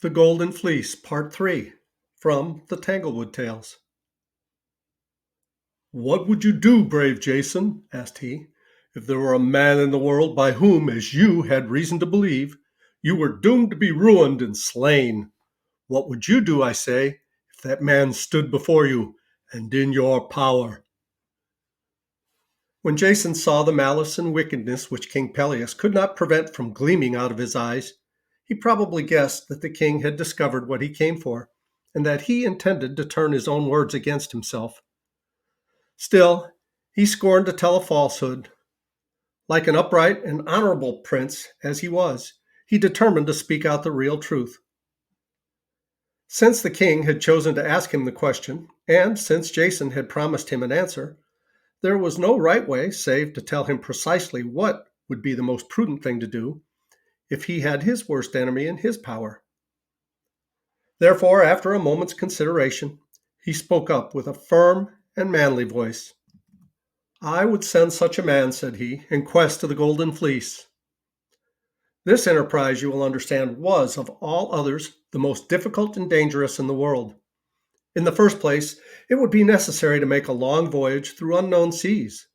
The Golden Fleece, Part 3, from the Tanglewood Tales. "What would you do, brave Jason," asked he, "if there were a man in the world by whom, as you had reason to believe, you were doomed to be ruined and slain? What would you do, I say, if that man stood before you and in your power?" When Jason saw the malice and wickedness which King Pelias could not prevent from gleaming out of his eyes, he probably guessed that the king had discovered what he came for, and that he intended to turn his own words against himself. Still, he scorned to tell a falsehood. Like an upright and honorable prince as he was, he determined to speak out the real truth. Since the king had chosen to ask him the question, and since Jason had promised him an answer, there was no right way save to tell him precisely what would be the most prudent thing to do if he had his worst enemy in his power. Therefore, after a moment's consideration, he spoke up with a firm and manly voice. "I would send such a man," said he, "in quest of the Golden Fleece." This enterprise, you will understand, was, of all others, the most difficult and dangerous in the world. In the first place, it would be necessary to make a long voyage through unknown seas.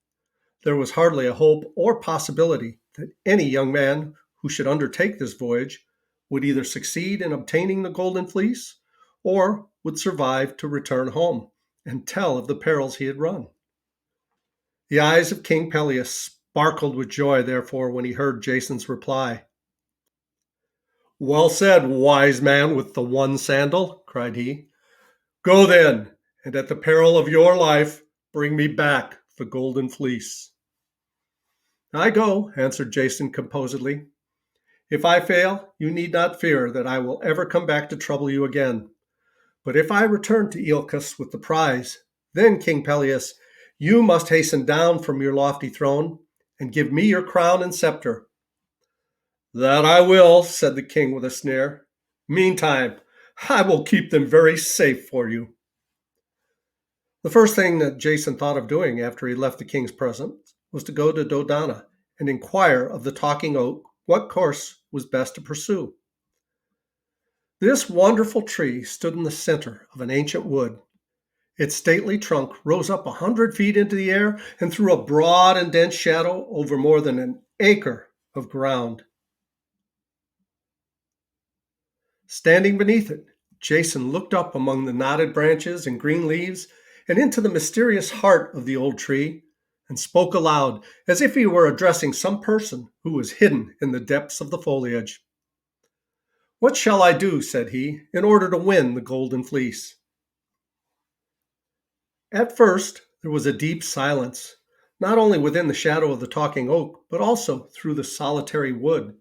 There was hardly a hope or possibility that any young man who should undertake this voyage would either succeed in obtaining the Golden Fleece or would survive to return home and tell of the perils he had run. The eyes of King Pelias sparkled with joy, therefore, when he heard Jason's reply. "Well said, wise man with the one sandal," cried he. "Go then, and at the peril of your life, bring me back the Golden Fleece." "I go," answered Jason composedly. "If I fail, you need not fear that I will ever come back to trouble you again. But if I return to Iolcus with the prize, then, King Pelias, you must hasten down from your lofty throne and give me your crown and scepter." "That I will," said the king with a sneer. "Meantime, I will keep them very safe for you." The first thing that Jason thought of doing after he left the king's presence was to go to Dodona and inquire of the talking oak what course was best to pursue. This wonderful tree stood in the center of an ancient wood. Its stately trunk rose up 100 feet into the air and threw a broad and dense shadow over more than an acre of ground. Standing beneath it, Jason looked up among the knotted branches and green leaves and into the mysterious heart of the old tree and spoke aloud as if he were addressing some person who was hidden in the depths of the foliage. "What shall I do," said he, "in order to win the Golden Fleece?" At first, there was a deep silence, not only within the shadow of the talking oak, but also through the solitary wood.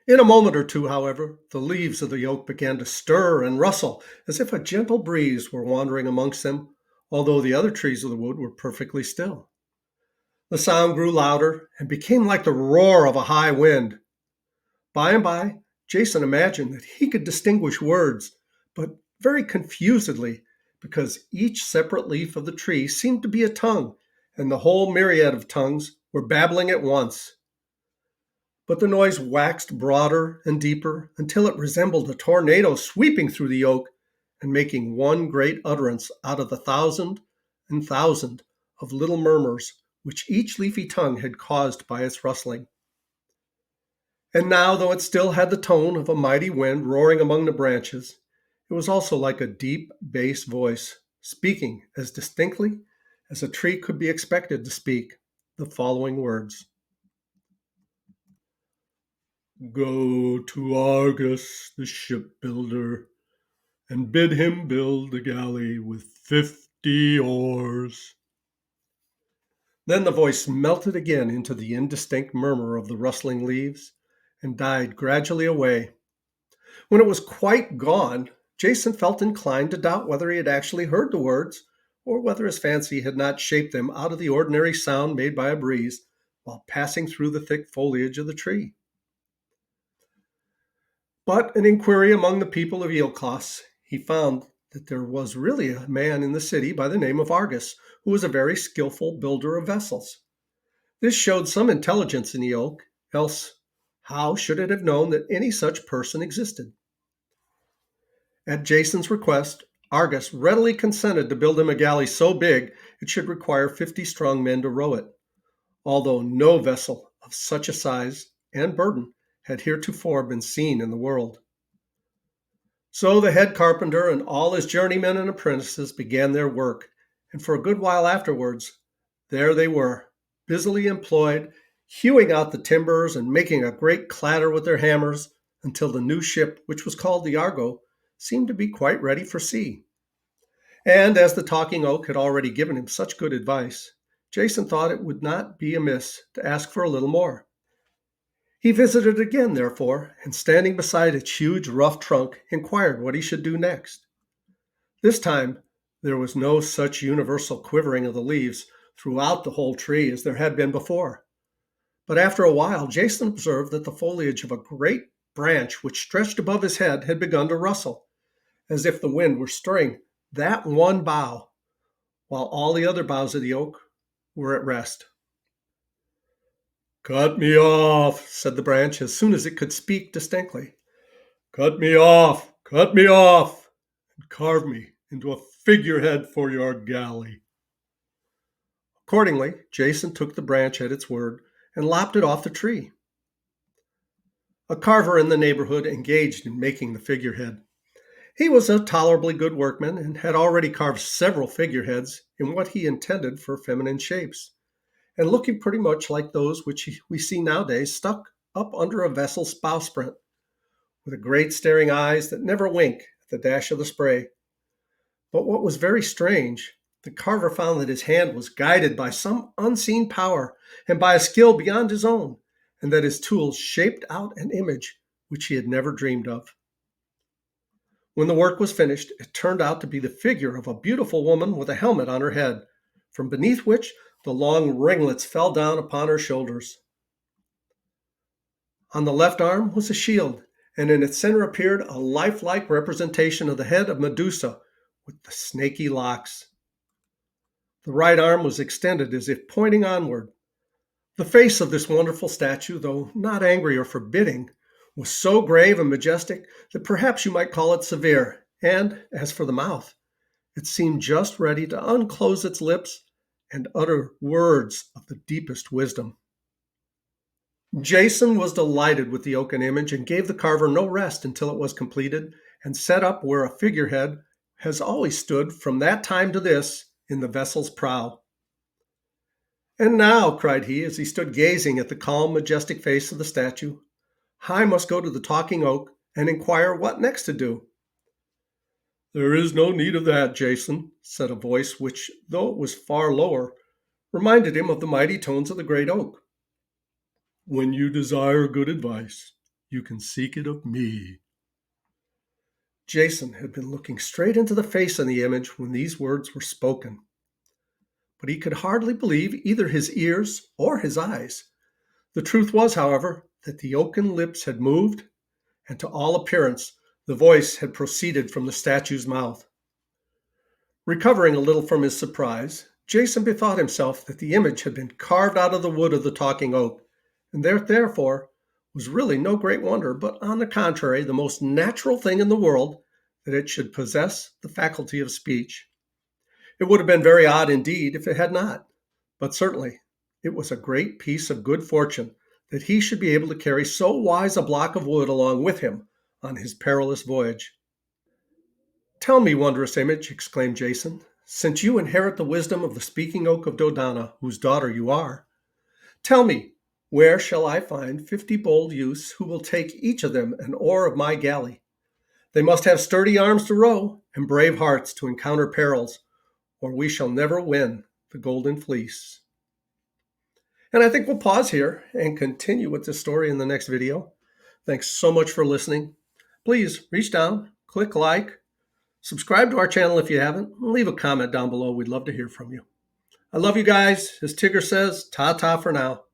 In a moment or two, however, the leaves of the oak began to stir and rustle as if a gentle breeze were wandering amongst them, although the other trees of the wood were perfectly still. The sound grew louder and became like the roar of a high wind. By and by, Jason imagined that he could distinguish words, but very confusedly, because each separate leaf of the tree seemed to be a tongue, and the whole myriad of tongues were babbling at once. But the noise waxed broader and deeper until it resembled a tornado sweeping through the oak and making one great utterance out of the thousand and thousand of little murmurs which each leafy tongue had caused by its rustling. And now, though it still had the tone of a mighty wind roaring among the branches, it was also like a deep bass voice, speaking as distinctly as a tree could be expected to speak the following words. "Go to Argus, the shipbuilder, and bid him build a galley with 50 oars." Then the voice melted again into the indistinct murmur of the rustling leaves and died gradually away. When it was quite gone, Jason felt inclined to doubt whether he had actually heard the words, or whether his fancy had not shaped them out of the ordinary sound made by a breeze while passing through the thick foliage of the tree. But an inquiry among the people of Iolcos, he found that there was really a man in the city by the name of Argus, who was a very skillful builder of vessels. This showed some intelligence in the oak, else how should it have known that any such person existed? At Jason's request, Argus readily consented to build him a galley so big it should require 50 strong men to row it, although no vessel of such a size and burden had heretofore been seen in the world. So the head carpenter and all his journeymen and apprentices began their work, and for a good while afterwards, there they were, busily employed, hewing out the timbers and making a great clatter with their hammers, until the new ship, which was called the Argo, seemed to be quite ready for sea. And as the talking oak had already given him such good advice, Jason thought it would not be amiss to ask for a little more. He visited it again, therefore, and standing beside its huge rough trunk, inquired what he should do next. This time there was no such universal quivering of the leaves throughout the whole tree as there had been before. But after a while, Jason observed that the foliage of a great branch which stretched above his head had begun to rustle, as if the wind were stirring that one bough, while all the other boughs of the oak were at rest. "Cut me off," said the branch as soon as it could speak distinctly. "Cut me off, and carve me into a figurehead for your galley." Accordingly, Jason took the branch at its word and lopped it off the tree. A carver in the neighborhood engaged in making the figurehead. He was a tolerably good workman and had already carved several figureheads in what he intended for feminine shapes, and looking pretty much like those which we see nowadays stuck up under a vessel's bowsprit, with great staring eyes that never wink at the dash of the spray. But what was very strange, the carver found that his hand was guided by some unseen power and by a skill beyond his own, and that his tools shaped out an image which he had never dreamed of. When the work was finished, it turned out to be the figure of a beautiful woman with a helmet on her head, from beneath which the long ringlets fell down upon her shoulders. On the left arm was a shield, and in its center appeared a lifelike representation of the head of Medusa with the snaky locks. The right arm was extended as if pointing onward. The face of this wonderful statue, though not angry or forbidding, was so grave and majestic that perhaps you might call it severe, and as for the mouth, it seemed just ready to unclose its lips and utter words of the deepest wisdom. Jason was delighted with the oaken image and gave the carver no rest until it was completed and set up where a figurehead has always stood from that time to this in the vessel's prow. "And now," cried he, as he stood gazing at the calm, majestic face of the statue, "I must go to the talking oak and inquire what next to do." "There is no need of that, Jason," said a voice which, though it was far lower, reminded him of the mighty tones of the great oak. "When you desire good advice, you can seek it of me." Jason had been looking straight into the face in the image when these words were spoken, but he could hardly believe either his ears or his eyes. The truth was, however, that the oaken lips had moved, and to all appearance the voice had proceeded from the statue's mouth. Recovering a little from his surprise, Jason bethought himself that the image had been carved out of the wood of the talking oak, and there, therefore, was really no great wonder, but on the contrary, the most natural thing in the world, that it should possess the faculty of speech. It would have been very odd indeed if it had not, but certainly it was a great piece of good fortune that he should be able to carry so wise a block of wood along with him on his perilous voyage. "Tell me, wondrous image," exclaimed Jason, "since you inherit the wisdom of the speaking oak of Dodona, whose daughter you are, tell me, where shall I find 50 bold youths who will take each of them an oar of my galley? They must have sturdy arms to row and brave hearts to encounter perils, or we shall never win the Golden Fleece." And I think we'll pause here and continue with this story in the next video. Thanks so much for listening. Please reach down, click like, subscribe to our channel if you haven't, and leave a comment down below. We'd love to hear from you. I love you guys. As Tigger says, ta-ta for now.